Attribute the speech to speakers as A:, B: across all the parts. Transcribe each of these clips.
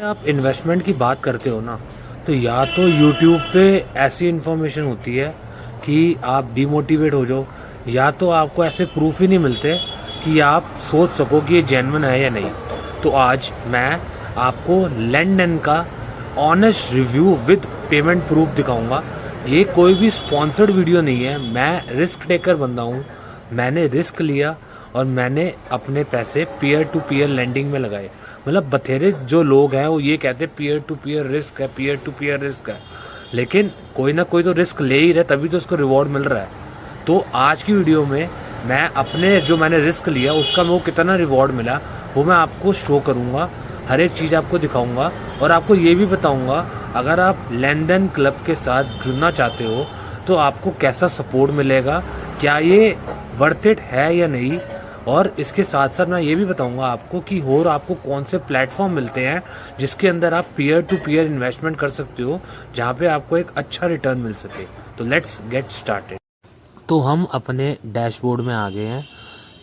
A: आप इन्वेस्टमेंट की बात करते हो ना, तो या तो यूट्यूब पे ऐसी इन्फॉर्मेशन होती है कि आप डिमोटिवेट हो जाओ, या तो आपको ऐसे प्रूफ ही नहीं मिलते कि आप सोच सको कि ये जेन्युइन है या नहीं। तो आज मैं आपको लैंडन का honest review with payment proof दिखाऊंगा। ये कोई भी स्पॉन्सर्ड वीडियो नहीं है, मैं रिस्क टेकर बंदा हूँ। मैंने रिस्क लिया और मैंने अपने पैसे पीयर टू पीयर लैंडिंग में लगाए। मतलब बथेरे जो लोग हैं वो ये कहते हैं पीयर टू पीयर रिस्क है, पीयर टू पीयर रिस्क है, लेकिन कोई ना कोई तो रिस्क ले ही रहा है, तभी तो उसको रिवॉर्ड मिल रहा है। तो आज की वीडियो में मैं अपने जो मैंने रिस्क लिया उसका वो कितना रिवॉर्ड मिला वो मैं आपको शो करूंगा, हर एक चीज़ आपको दिखाऊंगा और आपको ये भी बताऊंगा अगर आप लैंडन क्लब के साथ जुड़ना चाहते हो तो आपको कैसा सपोर्ट मिलेगा, क्या ये वर्थ इट है या नहीं। और इसके साथ साथ मैं ये भी बताऊंगा आपको कि और आपको कौन से प्लेटफॉर्म मिलते हैं जिसके अंदर आप पीयर टू पीयर इन्वेस्टमेंट कर सकते हो, जहां पे आपको एक अच्छा रिटर्न मिल सके। तो लेट्स गेट स्टार्टेड। तो हम अपने डैशबोर्ड में आ गए हैं।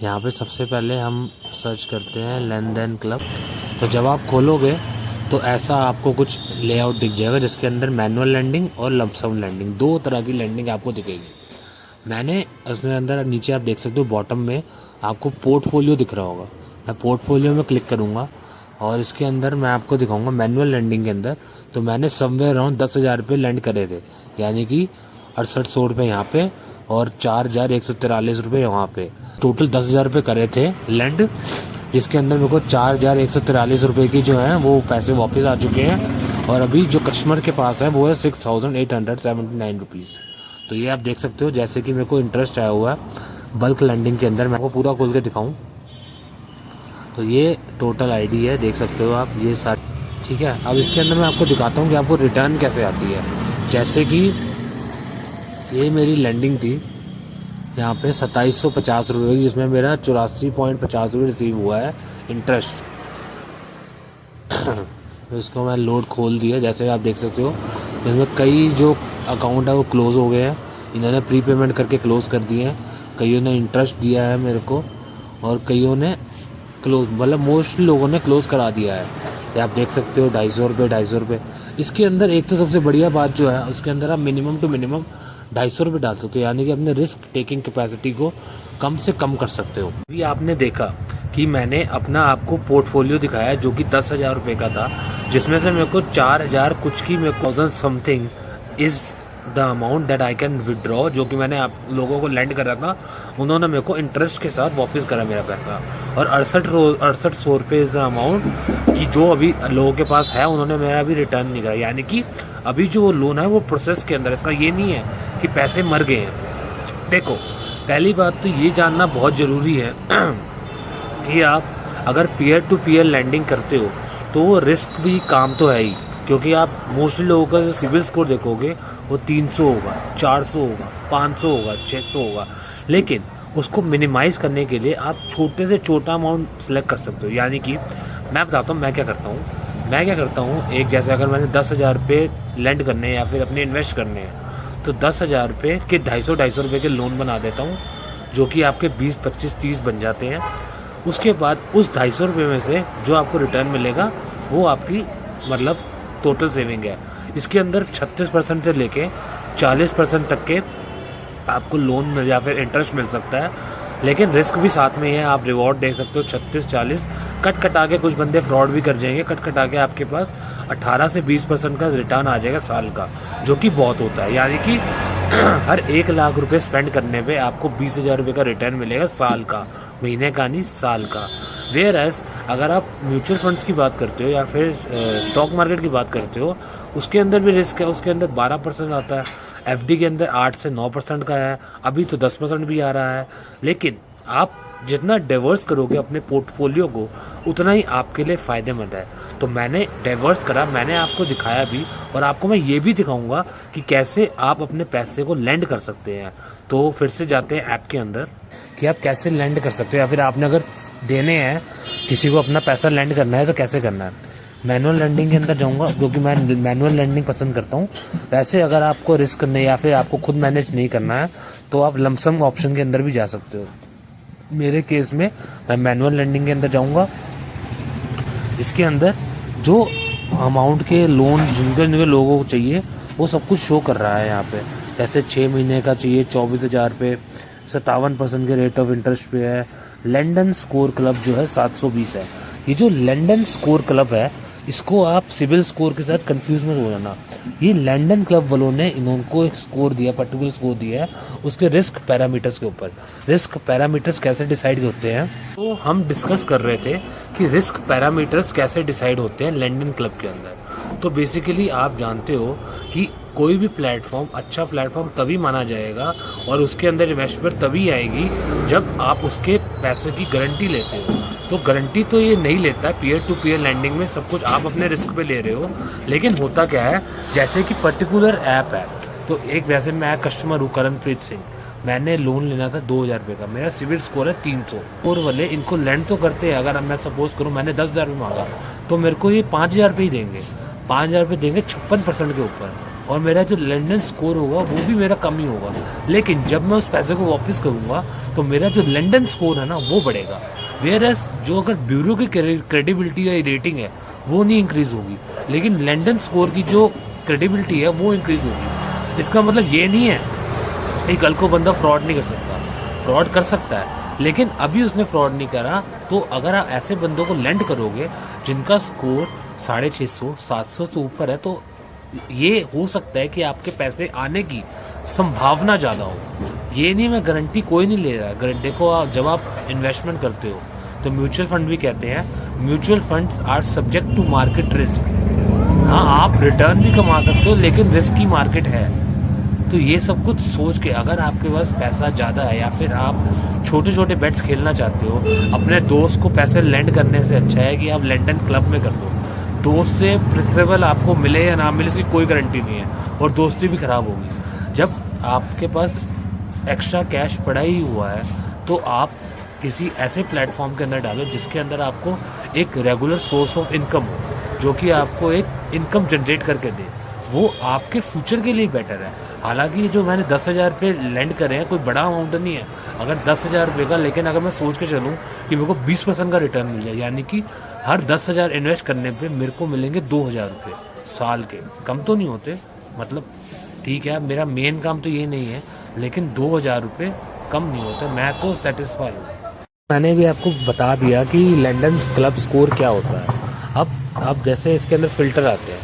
A: यहाँ पे सबसे पहले हम सर्च करते हैं लैंडन क्लब। तो जब आप खोलोगे तो ऐसा आपको कुछ लेआउट दिख जाएगा जिसके अंदर मैनुअल लैंडिंग और लंप सम लैंडिंग, दो तरह की लैंडिंग आपको दिखेगी। मैंने उसमें अंदर नीचे आप देख सकते हो बॉटम में आपको पोर्टफोलियो दिख रहा होगा। मैं पोर्टफोलियो में क्लिक करूँगा और इसके अंदर मैं आपको दिखाऊंगा मैनुअल लैंडिंग के अंदर। तो मैंने समवेयर अराउंड 10,000 रुपये लैंड करे थे, यानी कि 6800 रुपये यहाँ पे और 4,143 रुपये वहाँ पे, टोटल 10,000 रुपये करे थे लैंड, जिसके अंदर मेरे को 4,143 रुपये की जो है वो पैसे वापस आ चुके हैं। और अभी जो कस्टमर के पास है वो है 6,879 रुपीज़। तो ये आप देख सकते हो, जैसे कि मेरे को इंटरेस्ट आया हुआ है बल्क लैंडिंग के अंदर। मैं आपको पूरा खोल के दिखाऊं तो ये टोटल आईडी है, देख सकते हो आप ये सारी, ठीक है। अब इसके अंदर मैं आपको दिखाता हूँ कि आपको रिटर्न कैसे आती है। जैसे कि ये मेरी लैंडिंग थी यहाँ पे 2750 रुपये की, जिसमें मेरा 84.50 रुपये रिसीव हुआ है इंटरेस्ट। तो इसको मैं लोड खोल दिया, जैसे आप देख सकते हो। इसमें कई जो अकाउंट है वो क्लोज़ हो गए हैं, इन्होंने प्री पेमेंट करके क्लोज़ कर दिए हैं। कईयों ने इंटरेस्ट दिया है मेरे को और कईयों ने क्लोज, मतलब मोस्टली लोगों ने क्लोज़ करा दिया है। ये आप देख सकते हो 250 रुपये। इसके अंदर एक तो सबसे बढ़िया बात जो है उसके अंदर आप मिनिमम टू मिनिमम 250 रुपये डाल सकते हो, यानी कि अपने रिस्क टेकिंग कैपेसिटी को कम से कम कर सकते हो। अभी आपने देखा कि मैंने अपना आपको पोर्टफोलियो दिखाया जो कि 10,000 रुपये का था, जिसमें से मेरे को 4,000 कुछ की मेरे को 1000 something is the amount that I can withdraw, जो कि मैंने आप लोगों को लैंड करा था। उन्होंने मेरे को इंटरेस्ट के साथ वापस करा मेरा पैसा। और 6800 रुपये इज़ द अमाउंट कि जो अभी लोगों के पास है, उन्होंने मेरा अभी रिटर्न नहीं करा, यानी कि अभी जो लोन है वो प्रोसेस के अंदर। इसका ये नहीं है कि पैसे मर गए हैं। देखो, पहली बात तो ये जानना बहुत ज़रूरी है कि आप अगर पीयर टू पीयर लैंडिंग करते हो तो रिस्क भी काम तो है ही, क्योंकि आप मोस्टली लोगों का जो सिविल स्कोर देखोगे वो 300 होगा, 400 होगा, 500 होगा, 600 होगा। लेकिन उसको मिनिमाइज़ करने के लिए आप छोटे से छोटा अमाउंट सेलेक्ट कर सकते हो। यानी कि मैं बताता हूँ मैं क्या करता हूँ। एक जैसे अगर मैंने 10,000 रुपये लैंड करने हैं या फिर अपने इन्वेस्ट करने हैं, तो 10,000 रुपये के 250 रुपये के लोन बना देता हूँ, जो कि आपके 20, 25, 30 बन जाते हैं। उसके बाद उस 250 रुपये में से जो आपको रिटर्न मिलेगा वो आपकी मतलब टोटल सेविंग है। इसके अंदर 36% से लेके 40% तक के आपको लोन या फिर इंटरेस्ट मिल सकता है, लेकिन रिस्क भी साथ में ही है। आप रिवॉर्ड देख सकते हो 36-40 कट कटा के, कुछ बंदे फ्रॉड भी कर जाएंगे, कट कटा के आपके पास 18 से 20% का रिटर्न आ जाएगा साल का, जो कि बहुत होता है। यानी कि हर 1 लाख रुपए स्पेंड करने पे आपको 20,000 रुपये का रिटर्न मिलेगा साल का, महीने का नहीं, साल का। वेयर एज अगर आप म्यूचुअल फंड्स की बात करते हो या फिर स्टॉक मार्केट की बात करते हो, उसके अंदर भी रिस्क है। उसके अंदर 12% आता है, एफडी के अंदर 8 से 9% का है, अभी तो 10% भी आ रहा है। लेकिन आप जितना डाइवर्स करोगे अपने पोर्टफोलियो को, उतना ही आपके लिए फ़ायदेमंद है। तो मैंने डाइवर्स करा, मैंने आपको दिखाया भी, और आपको मैं ये भी दिखाऊंगा कि कैसे आप अपने पैसे को लैंड कर सकते हैं। तो फिर से जाते हैं ऐप के अंदर कि आप कैसे लैंड कर सकते हो, या फिर आपने अगर देने हैं किसी को अपना पैसा लैंड करना है तो कैसे करना है। मैनुअल लैंडिंग के अंदर जाऊंगा क्योंकि मैं मैनुअल लैंडिंग पसंद करता हूं। वैसे अगर आपको रिस्क नहीं या फिर आपको खुद मैनेज नहीं करना है तो आप लंप सम ऑप्शन के अंदर भी जा सकते हो। मेरे केस में मैं मैनुअल लैंडिंग के अंदर जाऊंगा। इसके अंदर जो अमाउंट के लोन जिनके जिनके लोगों को चाहिए वो सब कुछ शो कर रहा है यहाँ पे। जैसे 6 महीने का चाहिए 24,000 पे, 57% के रेट ऑफ इंटरेस्ट पे है। लंदन स्कोर क्लब जो है 720 है। ये जो लंदन स्कोर क्लब है इसको आप सिविल स्कोर के साथ कंफ्यूज मत हो जाना। ये लंदन क्लब वालों ने इनको एक स्कोर दिया, पर्टिकुलर स्कोर दिया है उसके रिस्क पैरामीटर्स के ऊपर। रिस्क पैरामीटर्स कैसे डिसाइड होते हैं, तो हम डिस्कस कर रहे थे कि रिस्क पैरामीटर्स कैसे डिसाइड होते हैं लंदन क्लब के अंदर। तो बेसिकली आप जानते हो कि कोई भी प्लेटफॉर्म अच्छा प्लेटफॉर्म तभी माना जाएगा और उसके अंदर इन्वेस्टमेंट तभी आएगी जब आप उसके पैसे की गारंटी लेते हो। तो गारंटी तो ये नहीं लेता है, पीयर टू पीयर लैंडिंग में सब कुछ आप अपने रिस्क पे ले रहे हो। लेकिन होता क्या है, जैसे कि पर्टिकुलर ऐप है, तो एक वैसे मैं कस्टमर हूँ करणप्रीत सिंह, मैंने लोन लेना था 2,000 रुपये का, मेरा सिविल स्कोर है 300। और वाले इनको लैंड तो करते हैं, अगर मैं सपोज करूँ मैंने 10,000 रुपये मांगा तो मेरे को ये 5,000 रुपये ही देंगे, 5,000 रुपये देंगे 56% के ऊपर, और मेरा जो लंदन स्कोर होगा वो भी मेरा कम ही होगा। लेकिन जब मैं उस पैसे को वापस करूंगा तो मेरा जो लंदन स्कोर है ना वो बढ़ेगा। वेयर एज जो अगर ब्यूरो की क्रेडिबिलिटी या रेटिंग है वो नहीं इंक्रीज होगी, लेकिन लंदन स्कोर की जो क्रेडिबिलिटी है वो इंक्रीज होगी। इसका मतलब ये नहीं है कि कल को बंदा फ्रॉड नहीं कर सकता, फ्रॉड कर सकता है, लेकिन अभी उसने फ्रॉड नहीं करा। तो अगर आप ऐसे बंदों को लैंड करोगे जिनका स्कोर 650 700 से ऊपर है, तो ये हो सकता है कि आपके पैसे आने की संभावना ज़्यादा हो। ये नहीं, मैं गारंटी कोई नहीं ले रहा। गारंटी को जब आप इन्वेस्टमेंट करते हो तो म्यूचुअल फंड भी कहते हैं, mutual funds are subject to market risk. हाँ, आप रिटर्न भी कमा सकते हो लेकिन रिस्क की मार्केट है। तो ये सब कुछ सोच के अगर आपके पास पैसा ज़्यादा है या फिर आप छोटे छोटे बेट्स खेलना चाहते हो, अपने दोस्त को पैसे लैंड करने से अच्छा है कि आप लंदन क्लब में कर दो। दोस्त से प्रिंसिपल आपको मिले या ना मिले इसकी कोई गारंटी नहीं है और दोस्ती भी खराब होगी। जब आपके पास एक्स्ट्रा कैश पड़ा ही हुआ है तो आप किसी ऐसे प्लेटफॉर्म के अंदर डालो जिसके अंदर आपको एक रेगुलर सोर्स ऑफ इनकम हो, जो कि आपको एक इनकम जनरेट करके दे। वो आपके फ्यूचर के लिए बेटर है। हालांकि जो मैंने 10,000 रुपये लैंड करे हैं कोई बड़ा अमाउंट नहीं है, अगर 10,000 रुपये का, लेकिन अगर मैं सोच के चलूँ कि मेरे को 20% का रिटर्न मिल जाए, यानी कि हर 10,000 इन्वेस्ट करने पे मेरे को मिलेंगे 2,000 रुपये साल के। कम तो नहीं होते, मतलब ठीक है मेरा मेन काम तो ये नहीं है, लेकिन 2,000 रुपये कम नहीं होते, मैं तो सेटिस्फाई हूँ। मैंने भी आपको बता दिया कि लंदन क्लब स्कोर क्या होता है। अब जैसे इसके अंदर फिल्टर आते हैं,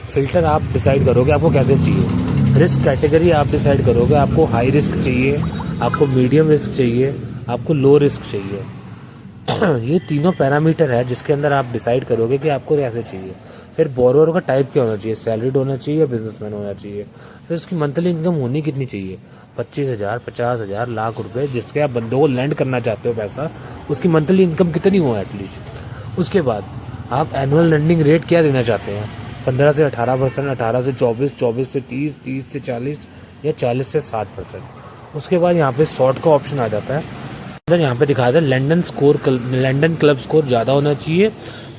A: फिल्टर आप डिसाइड करोगे आपको कैसे चाहिए। रिस्क कैटेगरी आप डिसाइड करोगे, आपको हाई रिस्क चाहिए, आपको मीडियम रिस्क चाहिए, आपको लो रिस्क चाहिए। ये तीनों पैरामीटर है जिसके अंदर आप डिसाइड करोगे कि आपको कैसे चाहिए। फिर बोरोवर का टाइप क्या होना चाहिए, सैलरीड होना चाहिए या बिजनेसमैन होना चाहिए। फिर उसकी मंथली इनकम होनी कितनी चाहिए, 25,000 50,000 लाख रुपए, जिसके आप बंदों को लैंड करना चाहते हो पैसा, उसकी मंथली इनकम कितनी हो एटलीस्ट। उसके बाद आप एनुअल लैंडिंग रेट क्या देना चाहते हैं, 15 से 18%, 18 से 24, 24 से 30, 30 से 40 या 40 से 60%। उसके बाद यहाँ पे शॉर्ट का ऑप्शन आ जाता है। यहाँ पे दिखाया था लंदन क्लब स्कोर ज़्यादा होना चाहिए,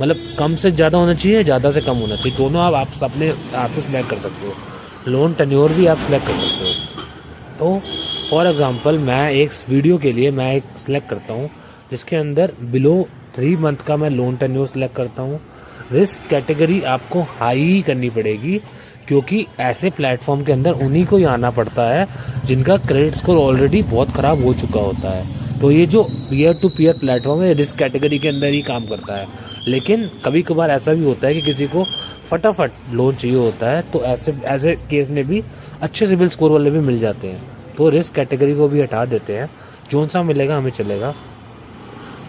A: मतलब कम से ज़्यादा होना चाहिए, ज़्यादा से कम होना चाहिए। दोनों आप अपने आप से सिलेक्ट कर सकते हो। लोन टेन्योर भी आप सिलेक्ट कर सकते हो। तो फॉर एग्जांपल मैं एक वीडियो के लिए मैं एक सिलेक्ट करता हूँ जिसके अंदर बिलो 3 मंथ का मैं लोन टेन्योर सिलेक्ट करता हूँ। रिस्क कैटेगरी आपको हाई ही करनी पड़ेगी, क्योंकि ऐसे प्लेटफॉर्म के अंदर उन्हीं को ही आना पड़ता है जिनका क्रेडिट स्कोर ऑलरेडी बहुत ख़राब हो चुका होता है। तो ये जो पीयर टू पीयर प्लेटफॉर्म है रिस्क कैटेगरी के अंदर ही काम करता है। लेकिन कभी कभार ऐसा भी होता है कि किसी को फटाफट लोन चाहिए होता है, तो ऐसे केस में भी अच्छे सिविल स्कोर वाले भी मिल जाते हैं। तो रिस्क कैटेगरी को भी हटा देते हैं, जोन सा मिलेगा हमें चलेगा।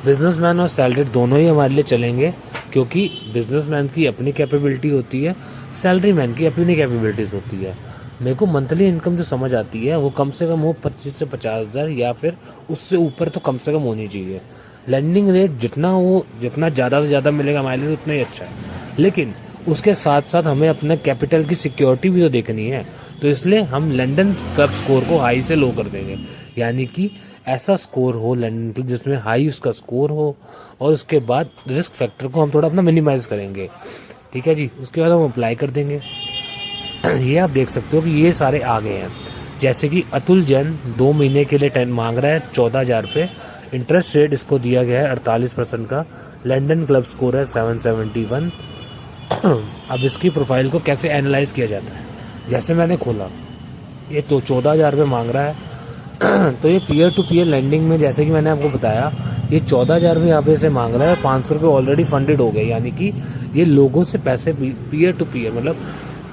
A: बिजनेसमैन और सैलरीड दोनों ही हमारे लिए चलेंगे, क्योंकि बिजनेसमैन की अपनी कैपेबिलिटी होती है, सैलरी मैन की अपनी कैपेबिलिटीज़ होती है। मेरे को मंथली इनकम जो समझ आती है वो कम से कम हो 25 से 50,000 या फिर उससे ऊपर तो कम से कम होनी चाहिए। लैंडिंग रेट जितना ज़्यादा से ज़्यादा मिलेगा हमारे लिए उतना ही अच्छा है, लेकिन उसके साथ साथ हमें अपने कैपिटल की सिक्योरिटी भी तो देखनी है। तो इसलिए हम लंदन क्लब स्कोर को हाई से लो कर देंगे, यानी कि ऐसा स्कोर हो लंदन क्लब जिसमें हाई उसका स्कोर हो, और उसके बाद रिस्क फैक्टर को हम थोड़ा अपना मिनिमाइज करेंगे। ठीक है जी, उसके बाद हम अप्लाई कर देंगे। ये आप देख सकते हो कि ये सारे आ गए हैं। जैसे कि अतुल जैन 2 महीने के लिए 10 मांग रहा है 14,000 रुपये, इंटरेस्ट रेट इसको दिया गया है 48% का, लंदन क्लब स्कोर है 771, अब इसकी प्रोफाइल को कैसे एनालाइज किया जाता है, जैसे मैंने खोला ये तो 14,000 रुपये मांग रहा है तो ये पीयर टू पीयर लैंडिंग में जैसे कि मैंने आपको बताया ये 14,000 रुपये यहाँ पे से मांग रहा है, 500 रुपये ऑलरेडी फंडेड हो गए, यानी कि ये लोगों से पैसे पीयर टू पीयर मतलब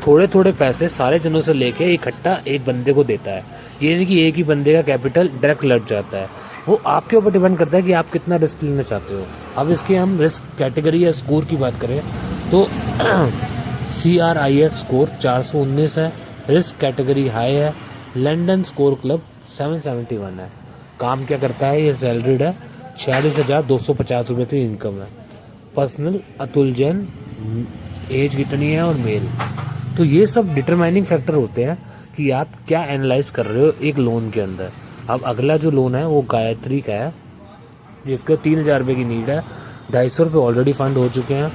A: थोड़े थोड़े पैसे सारे जनों से लेके इकट्ठा एक बंदे को देता है। ये नहीं कि एक ही बंदे का कैपिटल डायरेक्ट लग जाता है, वो आपके ऊपर डिपेंड करता है कि आप कितना रिस्क लेना चाहते हो। अब इसके हम रिस्क कैटेगरी या स्कोर की बात करें तो CRIF स्कोर 419 है, रिस्क कैटेगरी हाई है, लंदन स्कोर क्लब 771 है। काम क्या करता है, ये सैलरीड है, 46,250 रुपये की इनकम है। पर्सनल अतुल जैन, एज कितनी है और मेल। तो ये सब डिटरमाइनिंग फैक्टर होते हैं कि आप क्या एनालाइज कर रहे हो एक लोन के अंदर। अब अगला जो लोन है वो गायत्री का है जिसको 3,000 रुपये की नीड है, 250 रुपये ऑलरेडी फंड हो चुके हैं।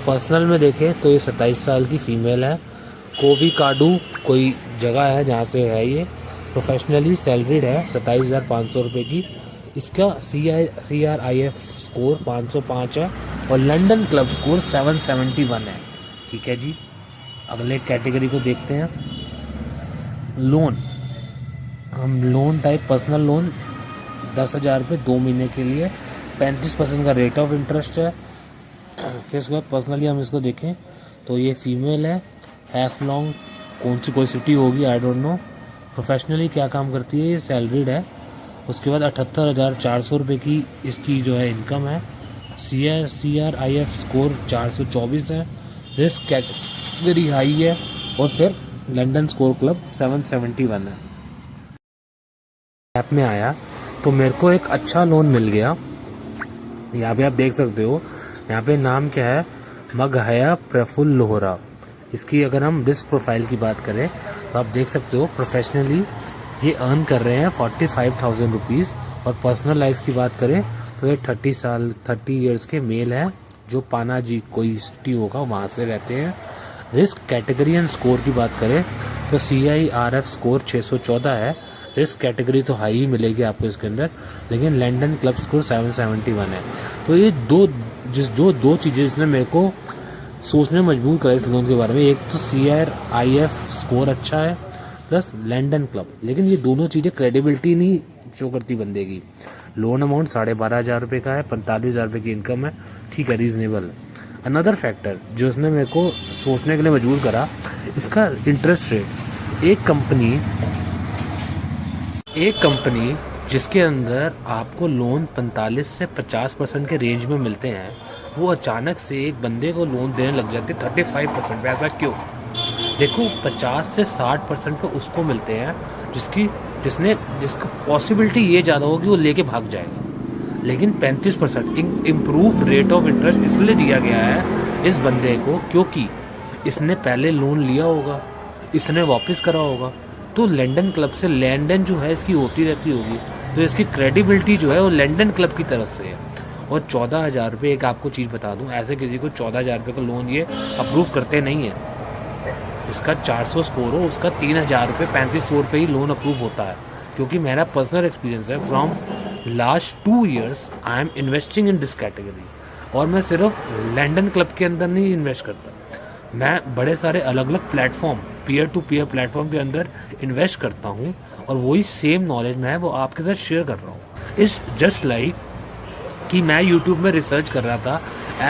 A: पर्सनल में देखें तो ये 27 साल की फीमेल है, कोविकाडू कोई जगह है जहाँ से है ये, प्रोफेशनली सैलरीड है, 27,500 रुपये की। इसका CRIF स्कोर 505 है और लंदन क्लब स्कोर 771 है। ठीक है जी, अगले कैटेगरी को देखते हैं। लोन, हम लोन टाइप पर्सनल लोन 10,000 रुपये 2 महीने के लिए, 35% का रेट ऑफ इंटरेस्ट है। फिर उसके बाद पर्सनली हम इसको देखें तो ये फीमेल है, हैफ लॉन्ग, कौन सी कोई सिटी होगी आई डोंट नो। प्रोफेशनली क्या काम करती है, ये सैलरीड है। उसके बाद 78,400 रुपये की इसकी जो है इनकम है। CRIF स्कोर 424 है, रिस्क कैटेगरी हाई है और फिर लंदन स्कोर क्लब 771 है। ऐप में आया तो मेरे को एक अच्छा लोन मिल गया। यहाँ पे आप देख सकते हो, यहाँ पे नाम क्या है, मगहया प्रफुल्ल लोहरा। इसकी अगर हम रिस्क प्रोफाइल की बात करें तो आप देख सकते हो प्रोफेशनली ये अर्न कर रहे हैं 45,000 रुपीज़। और पर्सनल लाइफ की बात करें तो ये 30 ईयर्स के मेल है जो पानाजी कोई सिटी होगा वहाँ से रहते हैं। रिस्क कैटेगरी एंड स्कोर की बात करें तो CIRF स्कोर 614 है, रिस्क कैटेगरी तो हाई ही मिलेगी आपको इसके अंदर, लेकिन लंदन क्लब स्कोर 771 है। तो ये दो चीज़ें इसने मेरे को सोचने मजबूर करा इस लोन के बारे में। एक तो CRIF स्कोर अच्छा है प्लस लंदन क्लब, लेकिन ये दोनों चीज़ें क्रेडिबिलिटी नहीं शो करती बंदे की। लोन अमाउंट 12,500 रुपये का है, 45,000 रुपये की इनकम है, ठीक है, रीजनेबल है। अनदर फैक्टर जो इसने मेरे को सोचने के लिए मजबूर करा, इसका इंटरेस्ट रेट। एक कंपनी जिसके अंदर आपको लोन 45 से 50% के रेंज में मिलते हैं, वो अचानक से एक बंदे को लोन देने लग जाते 35% पे। ऐसा क्यों? देखो 50 से 60% पे उसको मिलते हैं जिसका पॉसिबिलिटी ये ज़्यादा होगी वो लेके भाग जाएगा, लेकिन 35% इम्प्रूव रेट ऑफ इंटरेस्ट इसलिए दिया गया है इस बंदे को क्योंकि इसने पहले लोन लिया होगा, इसने वापस करा होगा, तो लंदन क्लब से लेनदेन जो है इसकी होती रहती होगी, तो इसकी क्रेडिबिलिटी जो है वो लंदन क्लब की तरफ से है। और 14,000 रुपये, एक आपको चीज़ बता दूं, ऐसे किसी को 14,000 रुपये का लोन ये अप्रूव करते नहीं है। इसका 400 स्कोर हो, उसका 3,000 रुपये 3500 रुपये ही लोन अप्रूव होता है, क्योंकि मेरा पर्सनल एक्सपीरियंस है। From last 2 years I am investing in this category, और मैं सिर्फ लंदन क्लब के अंदर नहीं इन्वेस्ट करता, मैं बड़े सारे अलग अलग platform, peer to peer platform के अंदर इन्वेस्ट करता हूँ, और वही सेम नॉलेज मैं वो आपके साथ शेयर कर रहा हूँ। इस जस्ट लाइक कि मैं यूट्यूब में रिसर्च कर रहा था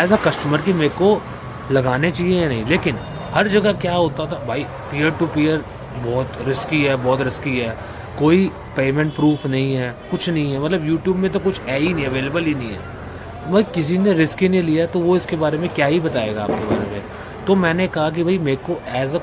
A: एज अ कस्टमर कि मेरे को लगाने चाहिए या नहीं, लेकिन हर जगह क्या होता था भाई, पीयर टू पीयर बहुत रिस्की है, कोई पेमेंट प्रूफ नहीं है, कुछ नहीं है, मतलब यूट्यूब में तो कुछ है ही नहीं, अवेलेबल ही नहीं है। भाई किसी ने रिस्क ही नहीं लिया तो वो इसके बारे में क्या ही बताएगा आपके बारे में। तो मैंने कहा कि भाई मेरे को एज अ,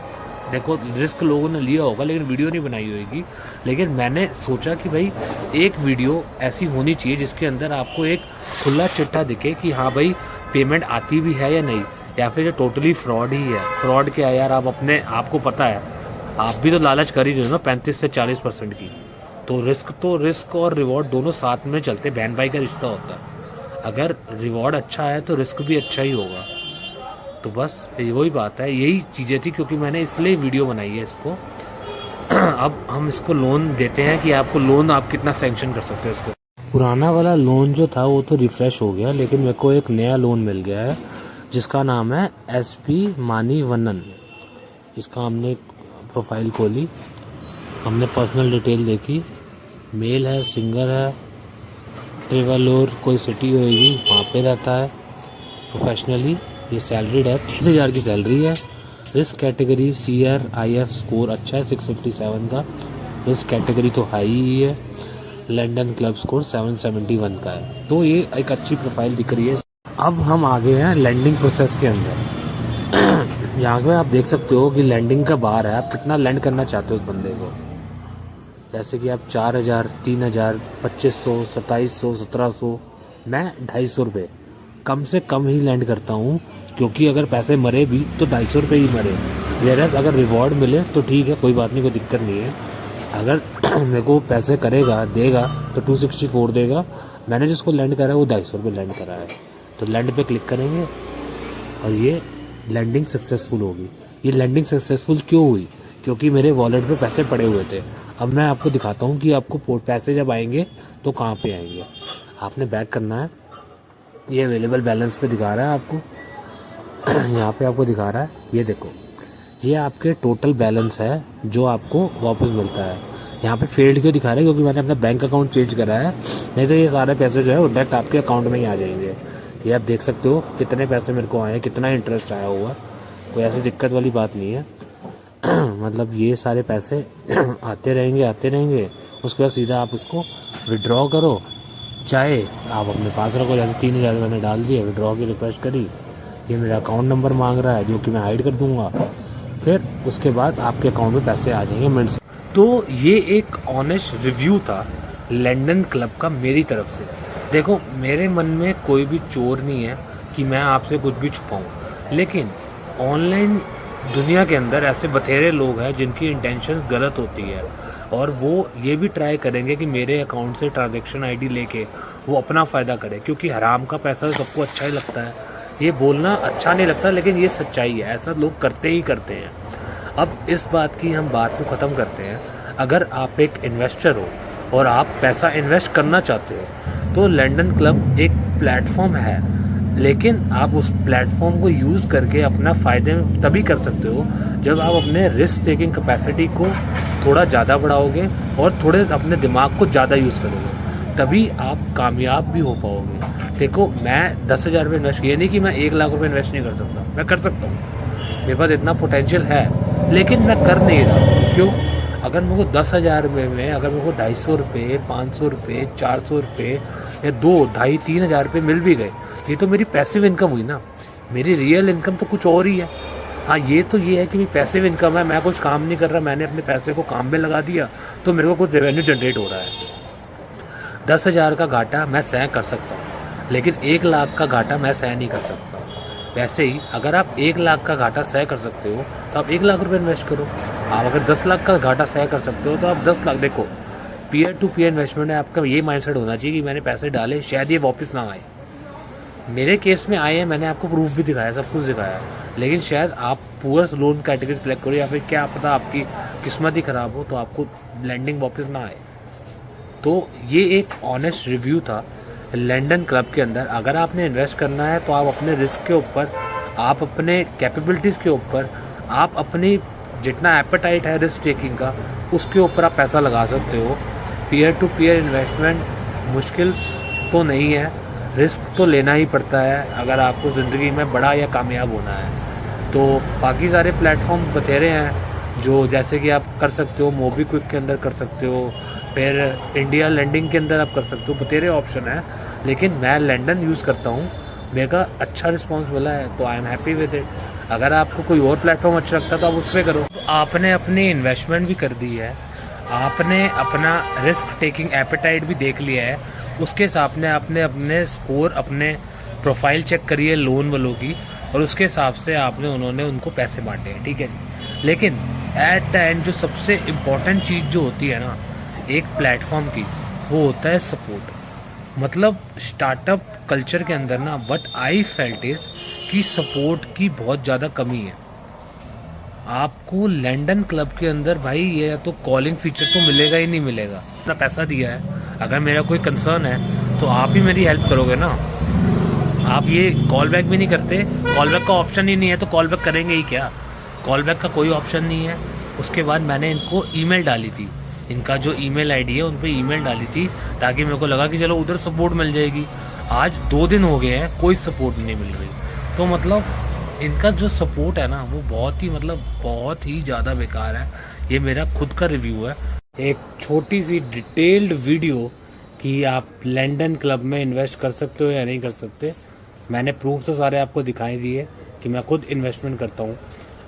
A: देखो रिस्क लोगों ने लिया होगा लेकिन वीडियो नहीं बनाई होगी, लेकिन मैंने सोचा कि भाई एक वीडियो ऐसी होनी चाहिए जिसके अंदर आपको एक खुला चिट्ठा दिखे कि हाँ भाई पेमेंट आती भी है या नहीं, या फिर ये टोटली फ्रॉड ही है। फ्रॉड क्या है यार, आप अपने आपको पता है, आप भी तो लालच कर ही रहे हो ना 35 से 40% की। तो रिस्क और रिवॉर्ड दोनों साथ में चलते, बहन भाई का रिश्ता होता है। अगर रिवॉर्ड अच्छा है तो रिस्क भी अच्छा ही होगा। तो बस वही बात है, यही चीज़ें थी, क्योंकि मैंने इसलिए वीडियो बनाई है इसको। अब हम इसको लोन देते हैं कि आपको लोन आप कितना सैंक्शन कर सकते हो इसको। पुराना वाला लोन जो था वो तो रिफ़्रेश हो गया, लेकिन मेरे को एक नया लोन मिल गया है जिसका नाम है SP मानीवन्नन। इसका हमने प्रोफाइल खोली, हमने पर्सनल डिटेल देखी, मेल है, सिंगर है, ट्रेवलोर कोई सिटी होएगी वहाँ पे रहता है, प्रोफेशनली ये सैलरीड है, 30,000 की सैलरी है। रिस्क कैटेगरी CRIF स्कोर अच्छा है 657 का, रिस्क कैटेगरी तो हाई ही है। लंदन क्लब स्कोर 771 का है। तो ये एक अच्छी प्रोफाइल दिख रही है। अब हम आ गए हैं लैंडिंग प्रोसेस के अंदर। यहाँ पे आप देख सकते हो कि लैंडिंग का बार है, आप कितना लैंड करना चाहते हो उस बंदे को। जैसे कि आप 4,000, 3,000, 2,500, 2,700, 1,700, मैं 250 रुपये कम से कम ही लैंड करता हूँ, क्योंकि अगर पैसे मरे भी तो 250 रुपये ही मरे। वेरस अगर रिवॉर्ड मिले तो ठीक है, कोई बात नहीं, कोई दिक्कत नहीं है। अगर मेरे को पैसे करेगा देगा तो 264 देगा। मैंने जिसको लैंड करा है वो 250 रुपये लैंड करा है। तो लैंड पे क्लिक करेंगे और ये लैंडिंग सक्सेसफुल होगी। ये लैंडिंग सक्सेसफुल क्यों हुई? क्योंकि मेरे वॉलेट पे पैसे पड़े हुए थे। अब मैं आपको दिखाता हूँ कि आपको पैसे जब आएंगे तो कहाँ पे आएंगे। आपने बैक करना है, ये अवेलेबल बैलेंस पे दिखा रहा है आपको, यहाँ पे आपको दिखा रहा है, ये देखो, ये आपके टोटल बैलेंस है जो आपको वापस मिलता है। यहाँ पे फेल्ड क्यों दिखा रहा है? क्योंकि मैंने अपना बैंक अकाउंट चेंज करा है, नहीं तो ये सारे पैसे जो है वो डायरेक्ट आपके अकाउंट में ही आ जाएंगे। ये आप देख सकते हो कितने पैसे मेरे को आए हैं, कितना इंटरेस्ट आया हुआ, कोई ऐसी दिक्कत वाली बात नहीं है। मतलब ये सारे पैसे आते रहेंगे। उसके बाद सीधा आप उसको विड्रॉ करो, चाहे आप अपने पास रखो। जैसे 3,000 मैंने डाल दिए, विड्रॉ की रिक्वेस्ट करी, ये मेरा अकाउंट नंबर मांग रहा है जो कि मैं हाइड कर दूंगा। फिर उसके बाद आपके अकाउंट में पैसे आ जाएंगे मिनट से। तो ये एक ऑनेस्ट रिव्यू था लंदन क्लब का मेरी तरफ से। देखो, मेरे मन में कोई भी चोर नहीं है कि मैं आपसे कुछ भी छुपाऊं, लेकिन ऑनलाइन दुनिया के अंदर ऐसे बथेरे लोग हैं जिनकी इंटेंशंस गलत होती है, और वो ये भी ट्राई करेंगे कि मेरे अकाउंट से ट्रांजैक्शन आईडी लेके वो अपना फ़ायदा करे, क्योंकि हराम का पैसा सबको अच्छा ही लगता है। ये बोलना अच्छा नहीं लगता, लेकिन ये सच्चाई है, ऐसा लोग करते ही करते हैं। अब इस बात की हम बात को ख़त्म करते हैं। अगर आप एक इन्वेस्टर हो और आप पैसा इन्वेस्ट करना चाहते हो तो लंदन क्लब एक प्लेटफॉर्म है, लेकिन आप उस प्लेटफॉर्म को यूज़ करके अपना फ़ायदे तभी कर सकते हो जब आप अपने रिस्क टेकिंग कैपेसिटी को थोड़ा ज़्यादा बढ़ाओगे और थोड़े अपने दिमाग को ज़्यादा यूज़ करोगे, तभी आप कामयाब भी हो पाओगे। देखो, मैं 10,000 रुपये इन्वेस्ट, ये नहीं कि मैं 1,00,000 रुपये इन्वेस्ट नहीं कर सकता, मैं कर सकता हूँ, मेरे पास इतना पोटेंशियल है, लेकिन मैं कर नहीं रहा। क्यों? अगर मेरे को 10,000 रुपये में अगर मेरे को 250 रुपये, 500 रुपये, 400 रुपये या 2, 2,500, 3,000 रुपये मिल भी गए, ये तो मेरी पैसिव इनकम हुई ना। मेरी रियल इनकम तो कुछ और ही है। हाँ, ये तो ये है कि मेरी पैसिव इनकम है, मैं कुछ काम नहीं कर रहा, मैंने अपने पैसे को काम में लगा दिया, तो मेरे को कुछ रेवेन्यू जनरेट हो रहा है। 10,000 का घाटा मैं सह कर सकता हूँ, लेकिन 1,00,000 का घाटा मैं सह नहीं कर सकता। वैसे ही अगर आप 1,00,000 का घाटा सह कर सकते हो तो आप 1,00,000 रुपये इन्वेस्ट करो। आप अगर 10,00,000 का घाटा सह कर सकते हो तो आप 10,00,000। देखो, पीयर टू पीयर इन्वेस्टमेंट है, आपका ये माइंडसेट होना चाहिए कि मैंने पैसे डाले, शायद ये वापस ना आए। मेरे केस में आए हैं, मैंने आपको प्रूफ भी दिखाया, सब कुछ दिखाया, लेकिन शायद आप पुअर लोन कैटेगरी सेलेक्ट करो, या फिर क्या पता आपकी किस्मत ही ख़राब हो तो आपको लैंडिंग वापस ना आए। तो ये एक ऑनेस्ट रिव्यू था लंदन क्लब के अंदर। अगर आपने इन्वेस्ट करना है तो आप अपने रिस्क के ऊपर, आप अपने कैपेबिलिटीज़ के ऊपर, आप अपनी जितना एपेटाइट है रिस्क टेकिंग का, उसके ऊपर आप पैसा लगा सकते हो। पीयर टू पीयर इन्वेस्टमेंट मुश्किल तो नहीं है, रिस्क तो लेना ही पड़ता है अगर आपको ज़िंदगी में बड़ा या कामयाब होना है। तो बाकी सारे प्लेटफॉर्म बथेरे हैं जो, जैसे कि आप कर सकते हो मोबीक्विक के अंदर कर सकते हो, फिर इंडिया लैंडिंग के अंदर आप कर सकते हो, बथेरे ऑप्शन है, लेकिन मैं लंदन यूज़ करता हूँ, मेरे का अच्छा रिस्पॉन्स मिला है, तो I am happy with it. अगर आपको कोई और प्लेटफॉर्म अच्छा लगता है तो आप उस पर करो। आपने अपनी इन्वेस्टमेंट भी कर दी है, आपने अपना रिस्क टेकिंग एपेटाइट भी देख लिया है, उसके हिसाब से आपने अपने स्कोर, अपने प्रोफाइल चेक करी है लोन वालों की, और उसके हिसाब से उन्होंने उनको पैसे बांटे हैं, ठीक है। लेकिन एट द एंड जो सबसे इम्पोर्टेंट चीज़ जो होती है ना एक प्लेटफॉर्म की, वो होता है सपोर्ट। मतलब स्टार्टअप कल्चर के अंदर ना व्हाट आई फेल्ट इज कि सपोर्ट की बहुत ज़्यादा कमी है। आपको लंदन क्लब के अंदर भाई ये तो कॉलिंग फीचर तो मिलेगा ही नहीं मिलेगा। इतना पैसा दिया है, अगर मेरा कोई कंसर्न है तो आप ही मेरी हेल्प करोगे ना। आप ये कॉल बैक भी नहीं करते, कॉल बैक का ऑप्शन ही नहीं है तो कॉल बैक करेंगे ही क्या, कॉल बैक का कोई ऑप्शन नहीं है। उसके बाद मैंने इनको ईमेल डाली थी, इनका जो ईमेल आईडी है उन पे ईमेल डाली थी, ताकि मेरे को लगा कि चलो उधर सपोर्ट मिल जाएगी। आज 2 दिन हो गए हैं, कोई सपोर्ट नहीं मिल रही। तो मतलब इनका जो सपोर्ट है ना वो बहुत ही ज़्यादा बेकार है। ये मेरा खुद का रिव्यू है, एक छोटी सी डिटेल्ड वीडियो कि आप लंदन क्लब में इन्वेस्ट कर सकते हो या नहीं कर सकते। मैंने प्रूफ तो सारे आपको दिखाई दिए कि मैं खुद इन्वेस्टमेंट करता हूँ।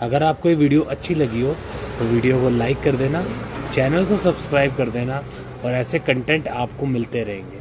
A: अगर आपको ये वीडियो अच्छी लगी हो तो वीडियो को लाइक कर देना, चैनल को सब्सक्राइब कर देना, और ऐसे कंटेंट आपको मिलते रहेंगे।